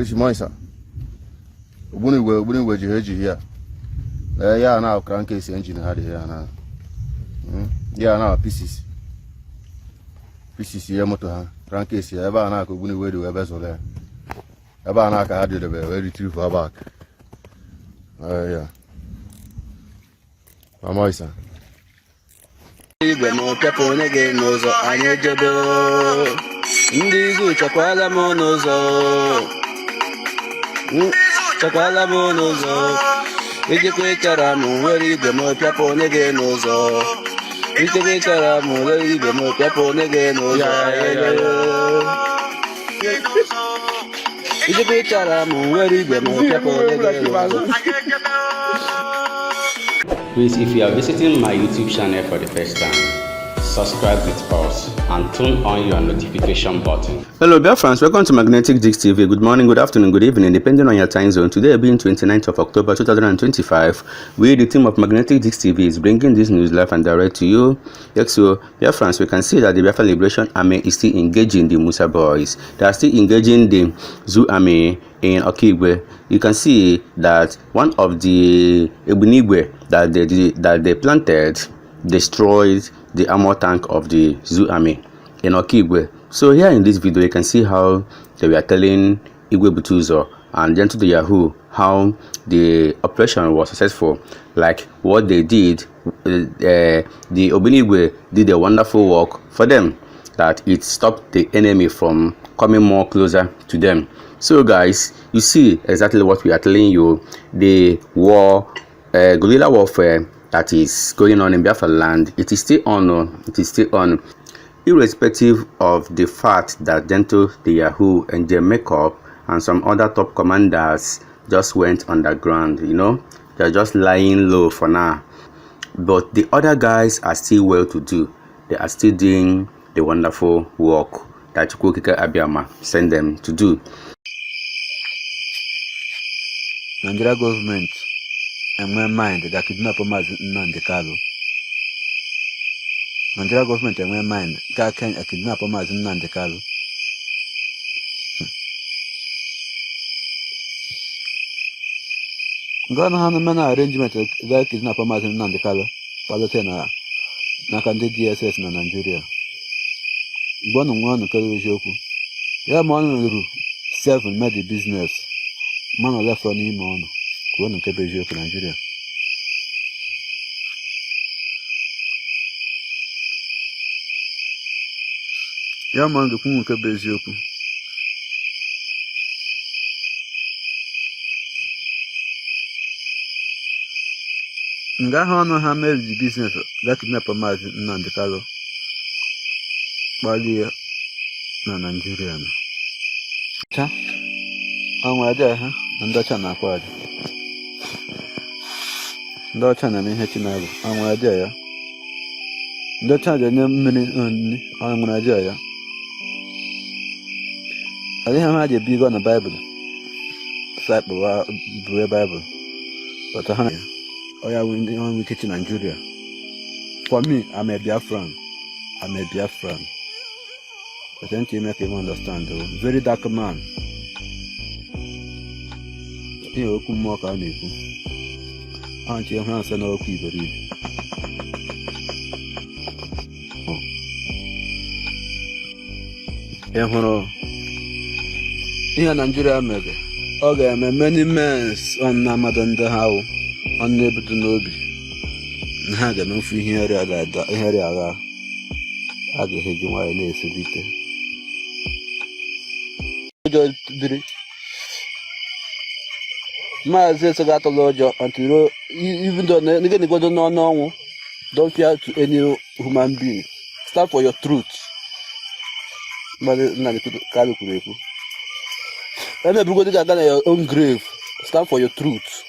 Which Moisa? Wouldn't you heard you here? Yeah, now crankcase engine had here now. Yeah, now pieces. Pieces here, motor crankcase here. Ever now could win away the webbers or there. Ever now I had it very retrieve her back. Yeah. Moisa. Igwe ma ọpịapụ onye gị n'ụzọ anyị ejebe ndị izu chekwala m n'ụzọ chekwala m n'ụzọ ijikwa ịchara m nwere igwe ma ọpịapụ onye gị n'ụzọ ijikwa ịchara m nwere igwe ma ọpịapụ onye gị n'ụzọ ijikwa ịchara m nwere igwe ma ọpịapụ onye gị n'ụzọ. Please, if you are visiting my YouTube channel for the first time, subscribe with us and turn on your notification button. Hello Biafrans, welcome to Magnetic Disc TV. Good morning, good afternoon, good evening, depending on your time zone. Today being 29th of October 2025, we, the team of Magnetic Disc TV, is bringing this news live and direct to you. Yes, so Biafrans, we can see that the Biafra Liberation Army is still engaging the Musa boys. They are still engaging the Zoo Army in Okigwe. You can see that one of the Ebunigwe that they planted destroyed the armor tank of the Zoo Army in Okigwe. So here in this video, you can see how they were telling Igwe Butuzo and Gentle the Yahoo how the operation was successful. Like what they did, the Obinigwe did a wonderful work for them, that it stopped the enemy from coming more closer to them. So guys, you see exactly what we are telling you. The war, guerrilla warfare that is going on in Biafra land, it is still on. It is still on, irrespective of the fact that Gentle the Yahoo and their makeup and some other top commanders just went underground. You know, they're just lying low for now. But the other guys are still well to do. They are still doing the wonderful work that Okigwe Abiyama sent them to do. Nigeria government and my mind that kidnap Nnamdi Kanu. Nigeria government and my mind that can kidnap Nnamdi Kanu. Gone on a manner arrangement that kidnap Nnamdi Kanu. Palatena Nakandi DSS na Nigeria. Gone on one Joku. Yeah, man, 7 made the business. Man left on him on one of for Nigeria. Yeah, man, the Kumu Kebejoku. Ngahano hammer the business that kidnap a man in Nandekalo. Balia na Nigeria. Cha? I'm there, huh? And that's an acquired. That's an amazing. I'm there. That's a minute only. I'm there. I didn't have a big on the Bible. Flat Bible. But a honey. Oh, yeah, we kitchen Nigeria. For me, I'm a Biafran. I'm a Biafran. I think you make him understand, though. Very dark man. You could mock on you. Aren't you hands and Okigwe? Here Nigeria mega. Okay, many men on Namadan the how unable to know. Naga no free here that area. I get him why I lay so Mazes got a lodger until even though they go to no, don't fear to any human being. Stand for your truth. But not to calculate. And everybody got your own grave. Stand for your truth.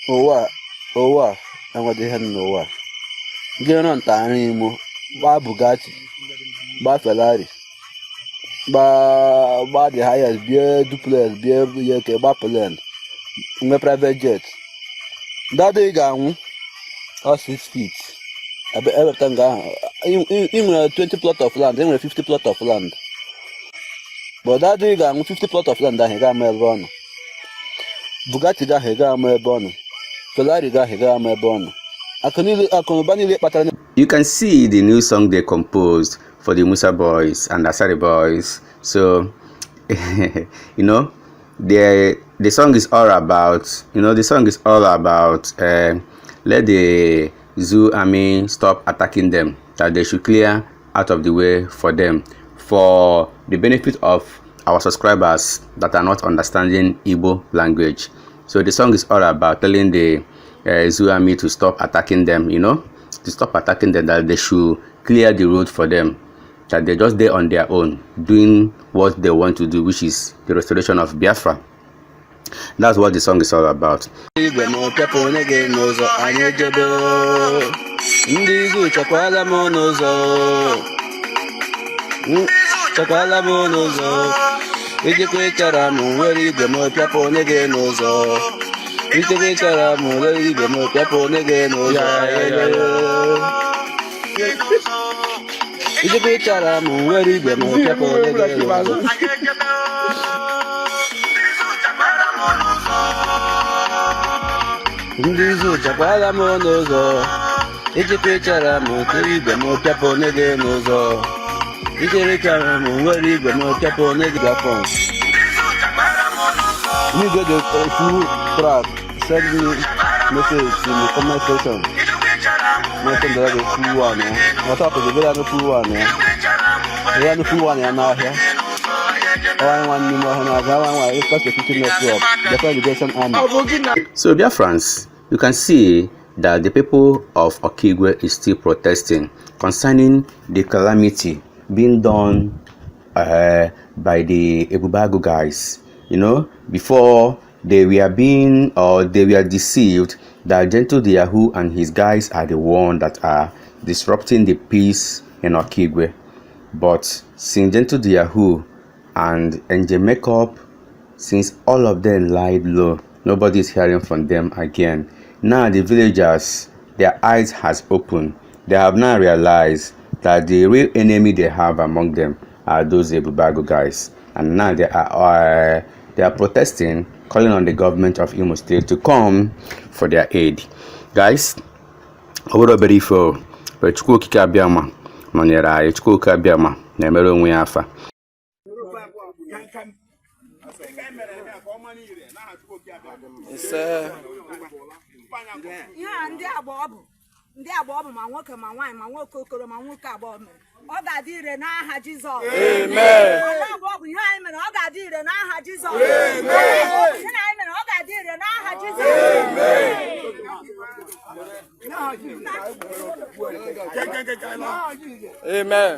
Oh, what? Oh, what? And what they had no what? Get on time anymore. Buy Bugatti. Buy Ferrari. Buy the highest beer, duplex, beer, Bapaland. My private jet. That day, 6 feet. I bet every time in 20 plot of land, in 50 plot of land. But that day, 50 plot of land that he got my born. Bugatti got he got my born. Ferrari got he got my born. You can see the new song they composed for the Musa boys and Asari boys. So, you know, the song is all about, let the Zoo army stop attacking them, that they should clear out of the way for them, for the benefit of our subscribers that are not understanding Igbo language. So the song is all about telling the Zoo army to stop attacking them, to stop attacking them, that they should clear the road for them, that they're just there on their own, doing what they want to do, which is the restoration of Biafra. That's what the song is all about. You get the full track, send me message in the comment section. Mention that the full one, What's up with the video? The full one, the full one now here. So, Biafrans, you can see that the people of Okigwe is still protesting concerning the calamity being done by the Ebubago guys. Before they were deceived that Gentle the Yahoo and his guys are the one that are disrupting the peace in Okigwe. But since Gentle the Yahoo and NJ Makeup, since all of them lied low, nobody is hearing from them again. Now the villagers, their eyes has opened. They have now realized that the real enemy they have among them are those Ebubago guys, and now they are protesting, calling on the government of Imo State to come for their aid. Guys, obodo bere ifo, but Chukwu Okike Abiama nọnyere anyị. Chukwu Okike Abiama na-emere onwe ya afa. Ndị agba ma nwoke ma nwaanyị ma nwoke okoro ma nwoke agba mere ọ ga-adị ire n'aha Jizọs. Amen. Ala agba ihe anyị mere ọ ga-adị ire n'aha Jizọs. Amen. Ihe anyị mere ọ ga-adị ire n'aha Jizọs. Amen.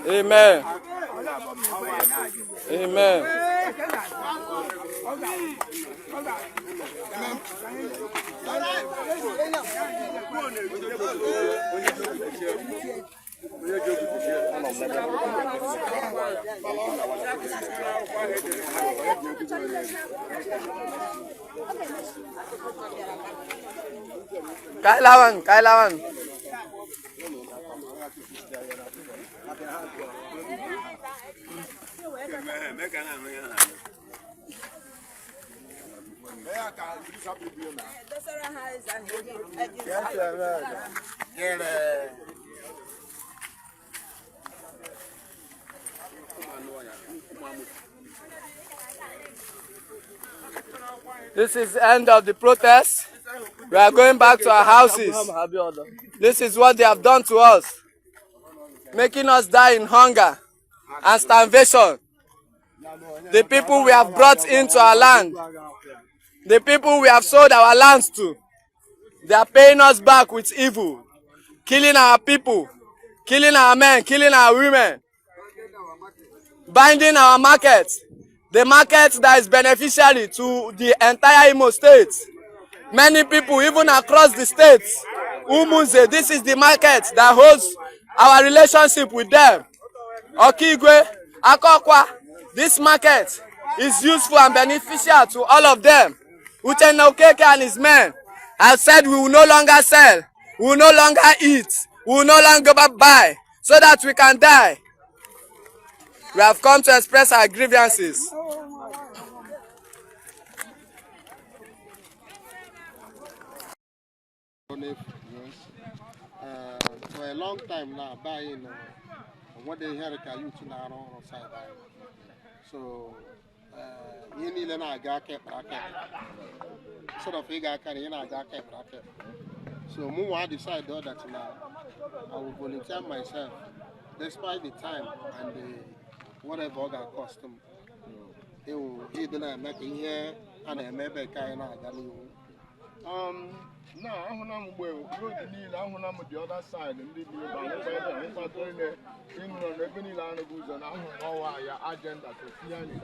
Amen. Amen. Kailawan. This is the end of the protest. We are going back to our houses. This is what they have done to us, making us die in hunger and starvation. The people we have brought into our land, the people we have sold our lands to, they are paying us back with evil, killing our people, killing our men, killing our women, binding our market, the market that is beneficiary to the entire Imo State. Many people, even across the states, Umunze, this is the market that holds our relationship with them. Okigwe, Akokwa, this market is useful and beneficial to all of them. Uchenna Okeke and his men have said we will no longer sell, we will no longer eat, we will no longer buy, so that we can die. We have come to express our grievances. For a long time now, buying what they hear can you to now on side. So, you need an agake bracket. Sort of figure can you know agake bracket. So, Muwa decided that now I will volunteer myself, despite the time and the whatever other custom. He didn't make it here and I maybe kind of no, I'm not well. Road the other side and the revenue line of goods and our agenda to see it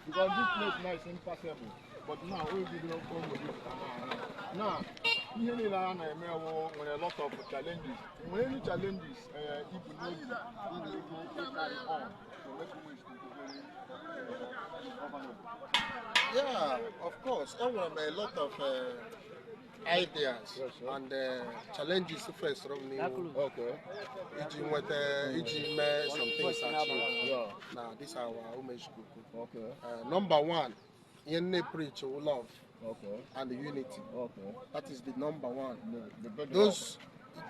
because this place now is impossible. But now we did not come with it. Now, here when a lot of challenges. When any challenges, people know you carry on. So let's yeah, of course. There were a lot of ideas and challenges first from me. Okay. Some things achieved. Now, this is our homage group. Okay. Number one, you preach love and unity. Okay. That is the number one. Those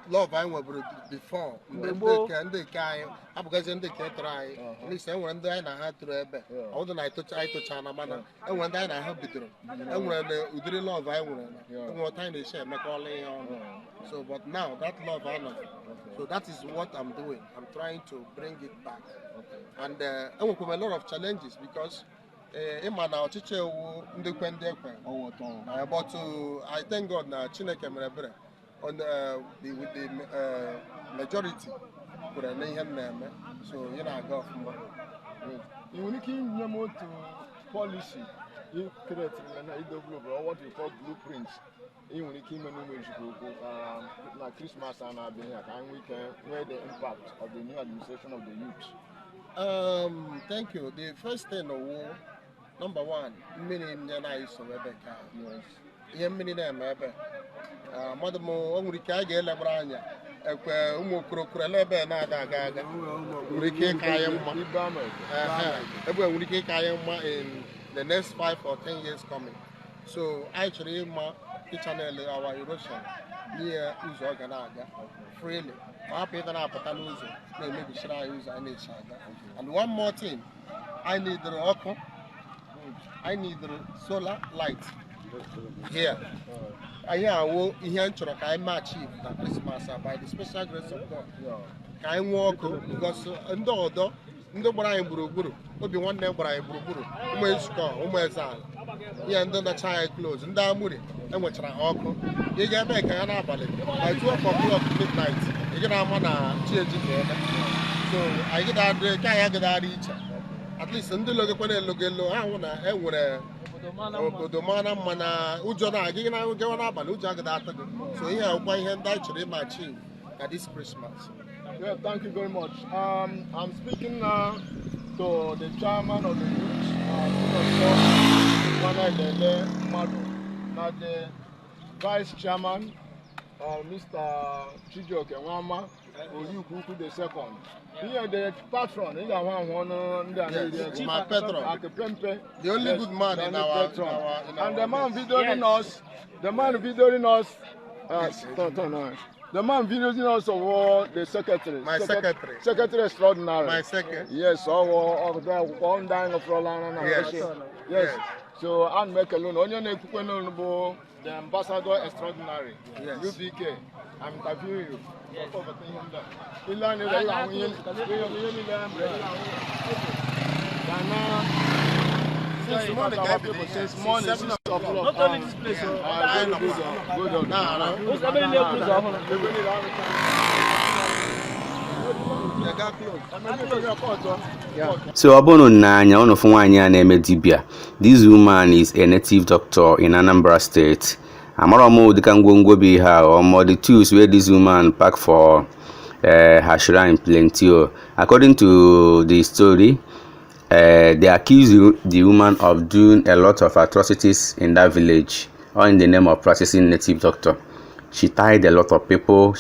love I was before. They can because they can try. Listen, when they are to Ebe, I wouldn't touch China man. And when I have it, and when the love I will, and what time they share, make all on. So, but now that love I know. So that is what I'm doing. I'm trying to bring it back. And I will come a lot of challenges because. But I thank God now Chineke mere on with the majority for a name. So you know I go from you will to policy you create or what you call blueprints. You will keep like Christmas and we can weigh the impact of the new administration of the youth. Thank you. The first thing number one, many is Rebecca. Yes. Many name Madam Omrika Gela Branya. Umukrokralebe na gaga. Urike Kayama. Urike Kayama in the next 5 or 10 years coming. So actually, my channel our erosion near Uzoganaga freely. And one more thing, I need the rock. I need the solar light here. I will I achieve that Christmas by the special grace of God. I walk because ndo Brian Buruburu, obi one name Brian Buruburu, and then the child close, and Damuri, and which I uncle. You get back an apple by 12 o'clock midnight. You get a mana changing. So I get out the Kayaga each. At least in the Logelo, I want to Odomana Mana Ujona, again, I will go on up and Ujaga. So here I'll buy him actually my chief at this Christmas. Yeah, thank you very much. I'm speaking now to the chairman of the youth, the vice chairman, Mr. Chijoke Wama, Oyukuku the second. Here the patron, yes, my patron, the only good man in our and the man videoing us, the man videoing us, the man videoing us of the secretary. My secretary. Secretary extraordinary. My secretary. Yes, of the one dying of Roland. Yes. So I'm make alone. The ambassador extraordinary. Yes. UBK. I'm interviewing you. Since morning, not only this place. So Abono Nanya, one of Wanya named Dibia. This woman is a native doctor in Anambra State. Amaramu the Kangongo be her or more the tools where this woman pack for her shrine plenty. According to the story, They accuse the woman of doing a lot of atrocities in that village, all in the name of practicing native doctor. She tied a lot of people,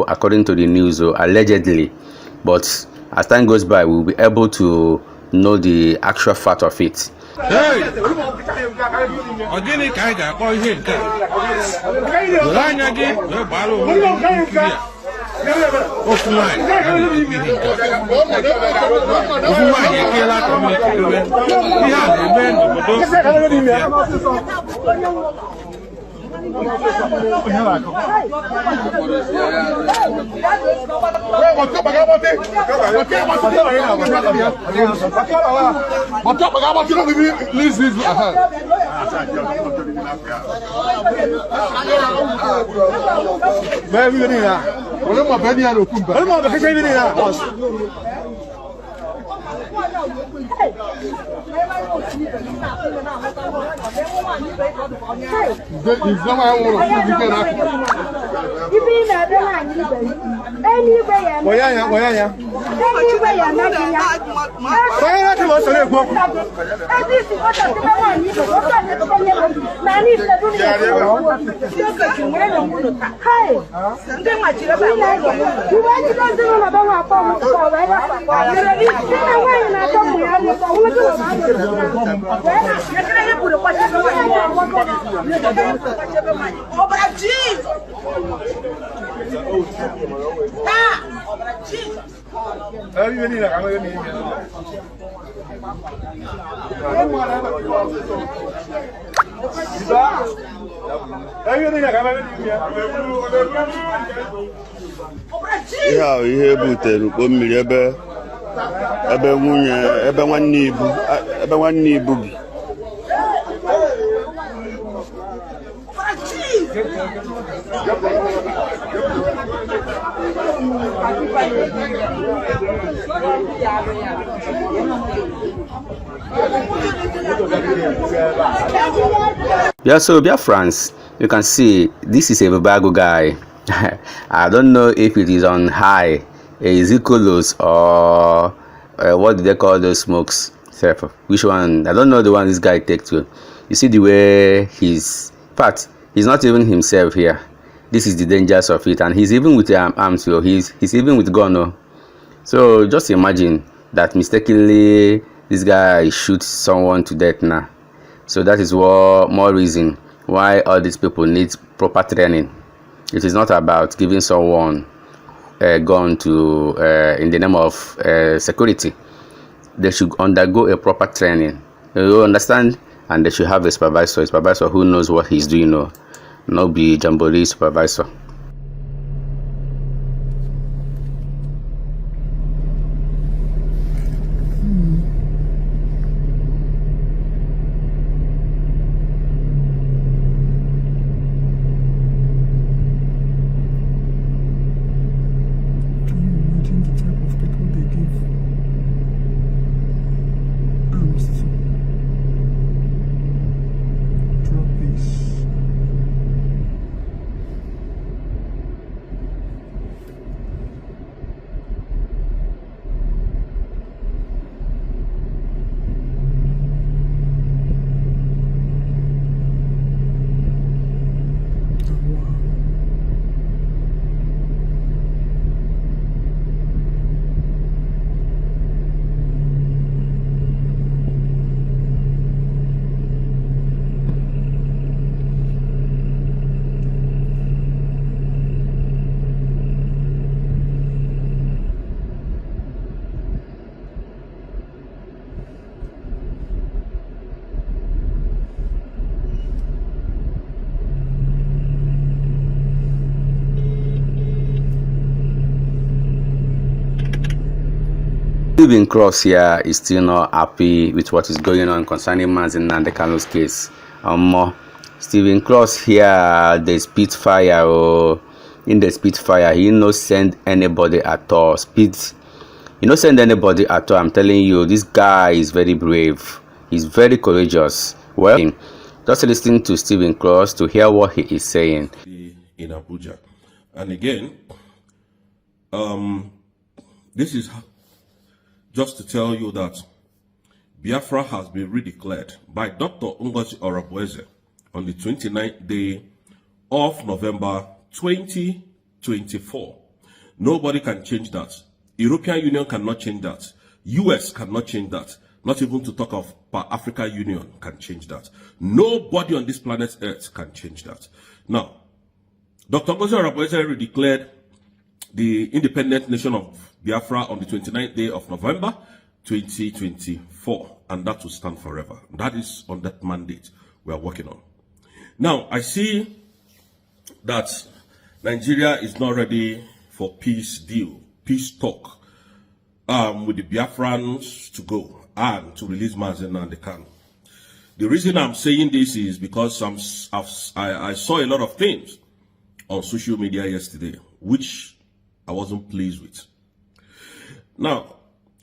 according to the news, allegedly. But as time goes by, we'll be able to know the actual fact of it. Ihe butere ukpo mmiri ebe nwanne ibu bi. Yeah, so Biafrans, you can see this is a Babago guy. I don't know if it is on high, Ezekiel's, or what do they call those smokes? Which one? I don't know the one this guy takes to. You see the way he's, in fact, he's not even himself here. This is the dangers of it, and he's even with arms, so he's even with gun. So just imagine that mistakenly this guy shoots someone to death now. So that is what more reason why all these people need proper training. It is not about giving someone a gun to in the name of security. They should undergo a proper training. You understand? And they should have a supervisor who knows what he's doing. Not be jamboree supervisor. Stephen Cross here is still not happy with what is going on concerning Mazin and the Carlos case. Stephen Cross here, the Spitfire, in the Spitfire, he no send anybody at all. He no send anybody at all. I'm telling you, this guy is very brave. He's very courageous. Well, just listen to Stephen Cross to hear what he is saying. In Abuja, and again, this is just to tell you that Biafra has been redeclared by Dr. Ngozi Orabueze on the 29th day of November 2024. Nobody can change that. European Union cannot change that. US cannot change that. Not even to talk of African Union can change that. Nobody on this planet Earth can change that. Now, Dr. Ngozi Orabueze declared the independent nation of Biafra on the 29th day of November 2024, and that will stand forever. That is on that mandate we are working on. Now, I see that Nigeria is not ready for peace deal, peace talk with the Biafrans to go and to release Mazen Nnamdi Kanu. The reason I'm saying this is because I saw a lot of things on social media yesterday, which I wasn't pleased with. Now,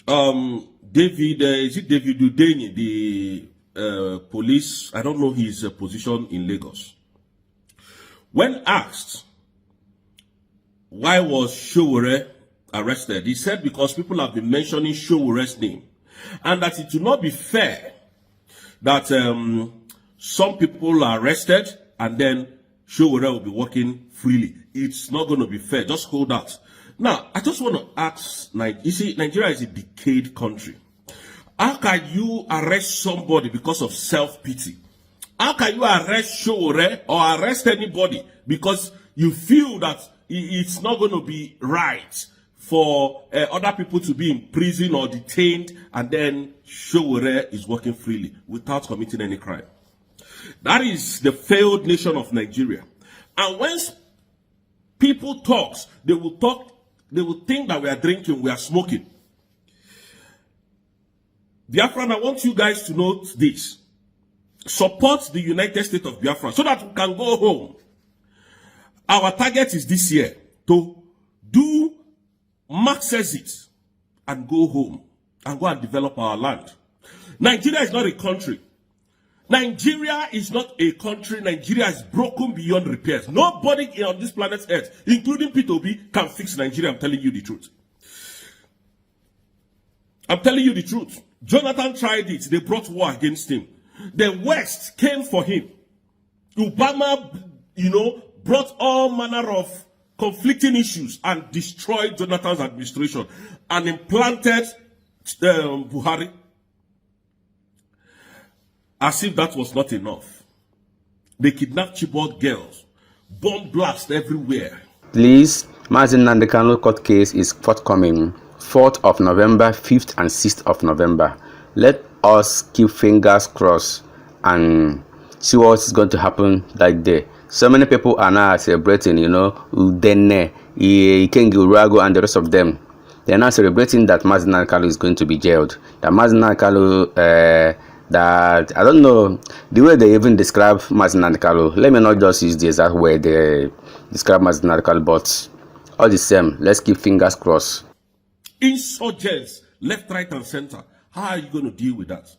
David Udeni, the police, I don't know his position in Lagos. When asked why was Sowore arrested, he said because people have been mentioning Showore's name, and that it will not be fair that some people are arrested and then Sowore will be working freely. It's not going to be fair. Just hold that. Now, I just want to ask, you see, Nigeria is a decayed country. How can you arrest somebody because of self-pity? How can you arrest Sowore or arrest anybody because you feel that it's not going to be right for other people to be in prison or detained, and then Sowore is working freely without committing any crime? That is the failed nation of Nigeria. And when people talk, they will think that we are drinking, we are smoking. Biafran, I want you guys to note this. Support the United States of Biafra so that we can go home. Our target is this year to do max exit and go home and go and develop our land. Nigeria is not a country. Nigeria is not a country. Nigeria is broken beyond repairs. Nobody on this planet Earth, including P2B, can fix Nigeria. I'm telling you the truth. I'm telling you the truth. Jonathan tried it. They brought war against him. The West came for him. Obama, brought all manner of conflicting issues and destroyed Jonathan's administration and implanted Buhari. As if that was not enough. They kidnapped Chibok girls. Bomb blast everywhere. Please, Mazen Nnamdi Kanu court case is forthcoming. 4th of November, 5th and 6th of November. Let us keep fingers crossed and see what is going to happen that day. So many people are now celebrating, Udene, Ikengi Urago and the rest of them. They are now celebrating that Mazen Nnamdi Kanu is going to be jailed. That Mazen Nnamdi Kanu, that, I don't know, the way they even describe Mazen Nnamdi Kanu. Let me not just use the exact way they describe Mazen Nnamdi Kanu, but all the same, let's keep fingers crossed. Insurgents, left, right, and center. How are you going to deal with that?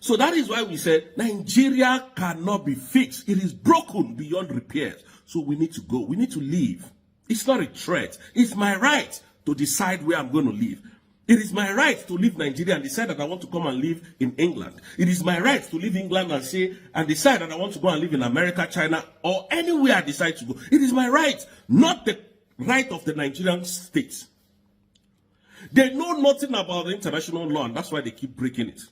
So that is why we said Nigeria cannot be fixed. It is broken beyond repairs. So we need to go. We need to leave. It's not a threat. It's my right to decide where I'm going to live. It is my right to leave Nigeria and decide that I want to come and live in England. It is my right to leave England and decide that I want to go and live in America, China, or anywhere I decide to go. It is my right, not the right of the Nigerian state. They know nothing about the international law, and that's why they keep breaking it.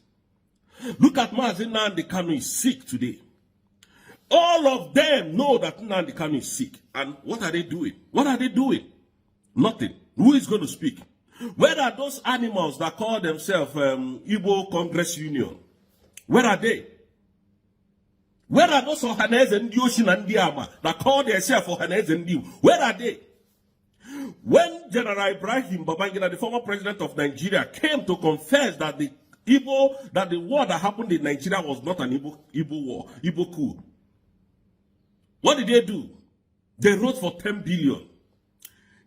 Look at Mazen Nnamdi Kanu is sick today. All of them know that Nnamdi Kanu is sick. And what are they doing? What are they doing? Nothing. Who is going to speak? Where are those animals that call themselves Igbo Congress Union? Where are they? Where are those Ohaneze and Yoshin and Diama that call themselves Ohaneze and Diu? Where are they? When General Ibrahim Babangida, the former president of Nigeria, came to confess that the war that happened in Nigeria was not an Igbo war, Igbo coup, what did they do? They wrote for 10 billion.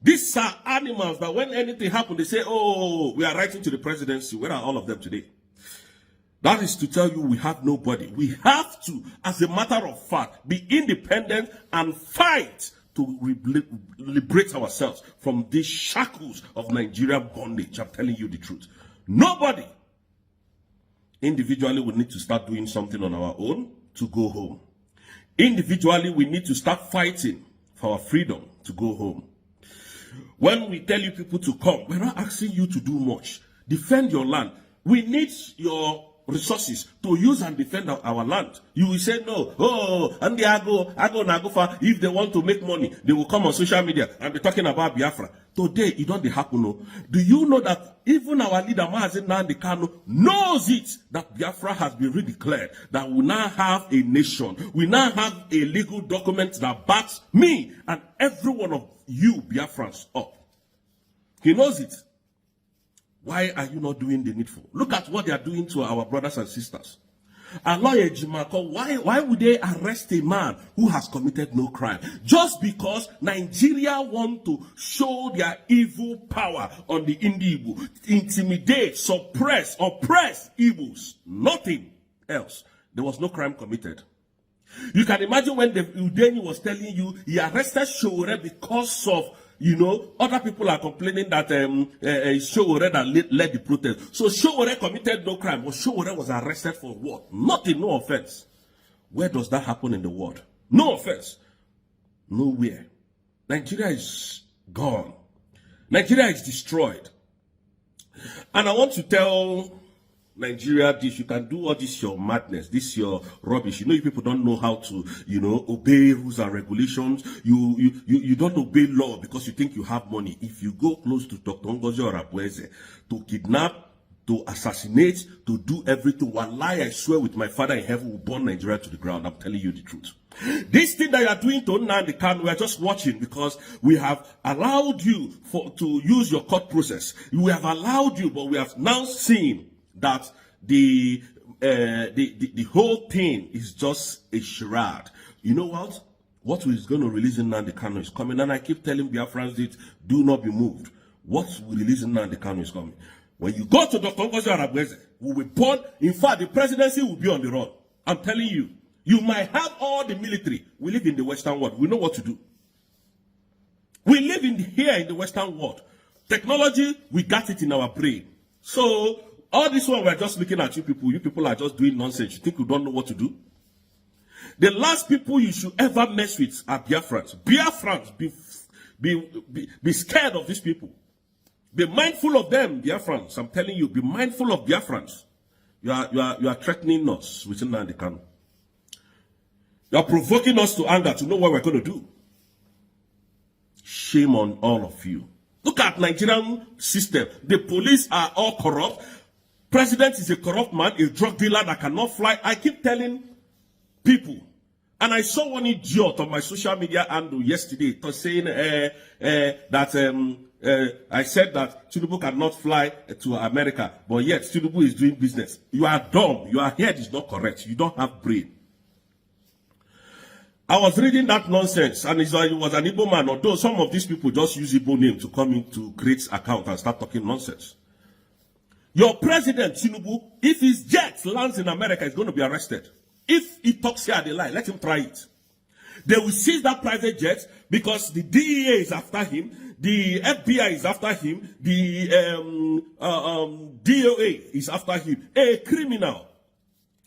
These are animals that when anything happened, they say, oh, we are writing to the presidency. Where are all of them today? That is to tell you we have nobody. We have to, as a matter of fact, be independent and fight to liberate ourselves from these shackles of Nigerian bondage. I'm telling you the truth. Nobody. Individually, we need to start doing something on our own to go home. Individually, we need to start fighting for our freedom to go home. When we tell you people to come, we're not asking you to do much. Defend your land. We need your resources to use and defend our land. You will say no. Oh, and they go far. If they want to make money, they will come on social media and be talking about Biafra. Today, it don't happen. No. Do you know that even our leader, Mazen Nnamdi Kanu, knows it that Biafra has been redeclared, that we now have a nation. We now have a legal document that backs me and every one of you Biafrans up. He knows it. Why are you not doing the needful? Look at what they are doing to our brothers and sisters. And lawyer Jimako, why would they arrest a man who has committed no crime? Just because Nigeria want to show their evil power on the Igbo, intimidate, suppress, oppress Igbos. Nothing else. There was no crime committed. You can imagine when the Udeni was telling you he arrested Showore because of, you know, other people are complaining that Showore that led the protest. So Showore committed no crime, but Showore was arrested for what? Nothing, no offense. Where does that happen in the world? No offense. Nowhere. Nigeria is gone. Nigeria is destroyed. And I want to tell Nigeria this: you can do all this your madness, this your rubbish. You know, you people don't know how to, you know, obey rules and regulations. You don't obey law because you think you have money. If you go close to Dr. Ngozi Orabweze to kidnap, to assassinate, to do everything, wallahi, I swear with my Father in heaven will burn Nigeria to the ground. I'm telling you the truth. This thing that you are doing to Nnamdi Kanu, we are just watching because we have allowed you to use your court process. We have allowed you, but we have now seen that the whole thing is just a charade. You know what? What is going to release Nnamdi Kanu is coming, and I keep telling Biafrans that do not be moved. What will release Nnamdi Kanu is coming. When you go to Dr. Ngozi Orabweze, we will burn. In fact, the presidency will be on the run. I'm telling you. You might have all the military. We live in the Western world. We know what to do. We live here in the Western world. Technology, we got it in our brain. So all this one, we're just looking at you people. You people are just doing nonsense. You think you don't know what to do? The last people you should ever mess with are Biafrans. Biafrans, be scared of these people. Be mindful of them, Biafrans. I'm telling you, be mindful of Biafrans. You are threatening us with Nnamdi Kanu. You are provoking us to anger to know what we're going to do. Shame on all of you. Look at Nigerian system. The police are all corrupt. President is a corrupt man, a drug dealer that cannot fly. I keep telling people, and I saw one idiot on my social media handle yesterday saying that I said that Tinubu cannot fly to America, but yet Tinubu is doing business. You are dumb. Your head is not correct. You don't have brain. I was reading that nonsense, and it was an Igbo man, although some of these people just use Igbo name to come into create account and start talking nonsense. Your president, Tinubu, if his jet lands in America, is going to be arrested. If he talks here, they lie. Let him try it. They will seize that private jet because the DEA is after him, the FBI is after him, the DOA is after him. A criminal.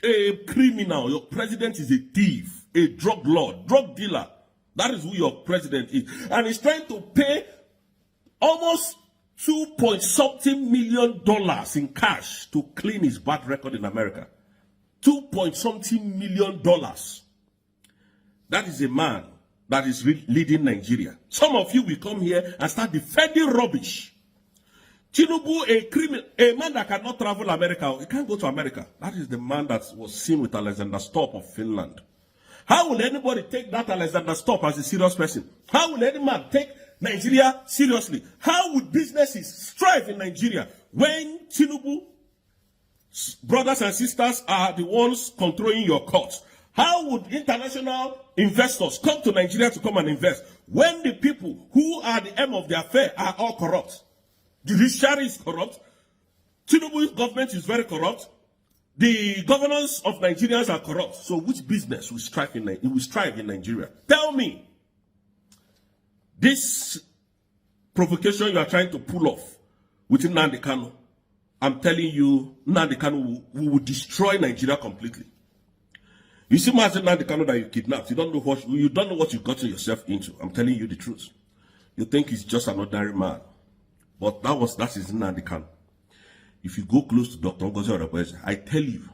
Your president is a thief. A drug lord, drug dealer. That is who your president is. And he's trying to pay almost $2.something million in cash to clean his bad record in America. $2.something million. That is a man that is leading Nigeria. Some of you will come here and start defending rubbish. Tinubu, a criminal, a man that cannot travel America. He can't go to America. That is the man that was seen with Alexander Stubb of Finland. How will anybody take that Alexander Stubb as a serious person? How will any man take Nigeria seriously? How would businesses strive in Nigeria when Tinubu brothers and sisters are the ones controlling your courts? How would international investors come to Nigeria to come and invest when the people who are the aim of the affair are all corrupt? The judiciary is corrupt. Tinubu's government is very corrupt. The governors of Nigerians are corrupt. So which business will strive in Nigeria? Tell me. This provocation you are trying to pull off with Nnamdi Kanu, I'm telling you, Nnamdi Kanu will destroy Nigeria completely. You see, Mazi Nnamdi Kanu that you kidnapped, you don't know what you've gotten yourself into. I'm telling you the truth. You think he's just an ordinary man, but that is Nnamdi Kanu. If you go close to Dr. Ngozi Orebeze, I tell you,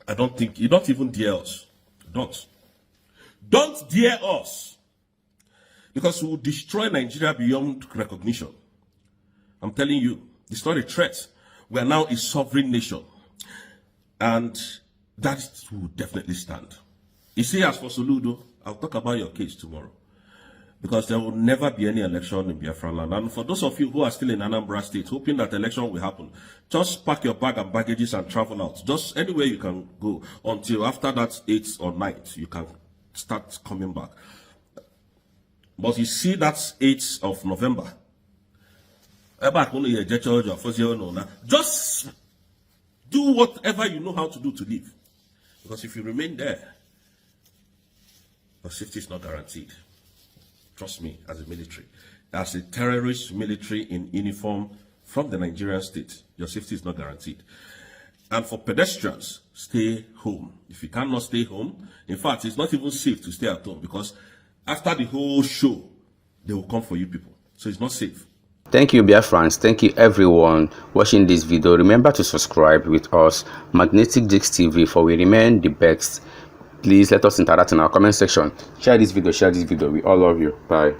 I don't think you don't even dare us. Don't dare us. Because we will destroy Nigeria beyond recognition. I'm telling you, it's not a threat. We are now a sovereign nation. And that will definitely stand. You see, as for Soludo, I'll talk about your case tomorrow. Because there will never be any election in Biafran land. And for those of you who are still in Anambra State, hoping that election will happen, just pack your bag and baggages and travel out. Just anywhere you can go until after that 8th or 9th, you can start coming back. But you see, that's 8th of November. Just do whatever you know how to do to live. Because if you remain there, your safety is not guaranteed. Trust me, as a military. As a terrorist military in uniform from the Nigerian state, your safety is not guaranteed. And for pedestrians, stay home. If you cannot stay home, in fact, it's not even safe to stay at home because after the whole show, they will come for you people. So it's not safe. Thank you, Biafrans. Thank you, everyone watching this video. Remember to subscribe with us, Magnetic Discs TV, for we remain the best. Please let us interact in our comment section. Share this video. We all love you. Bye.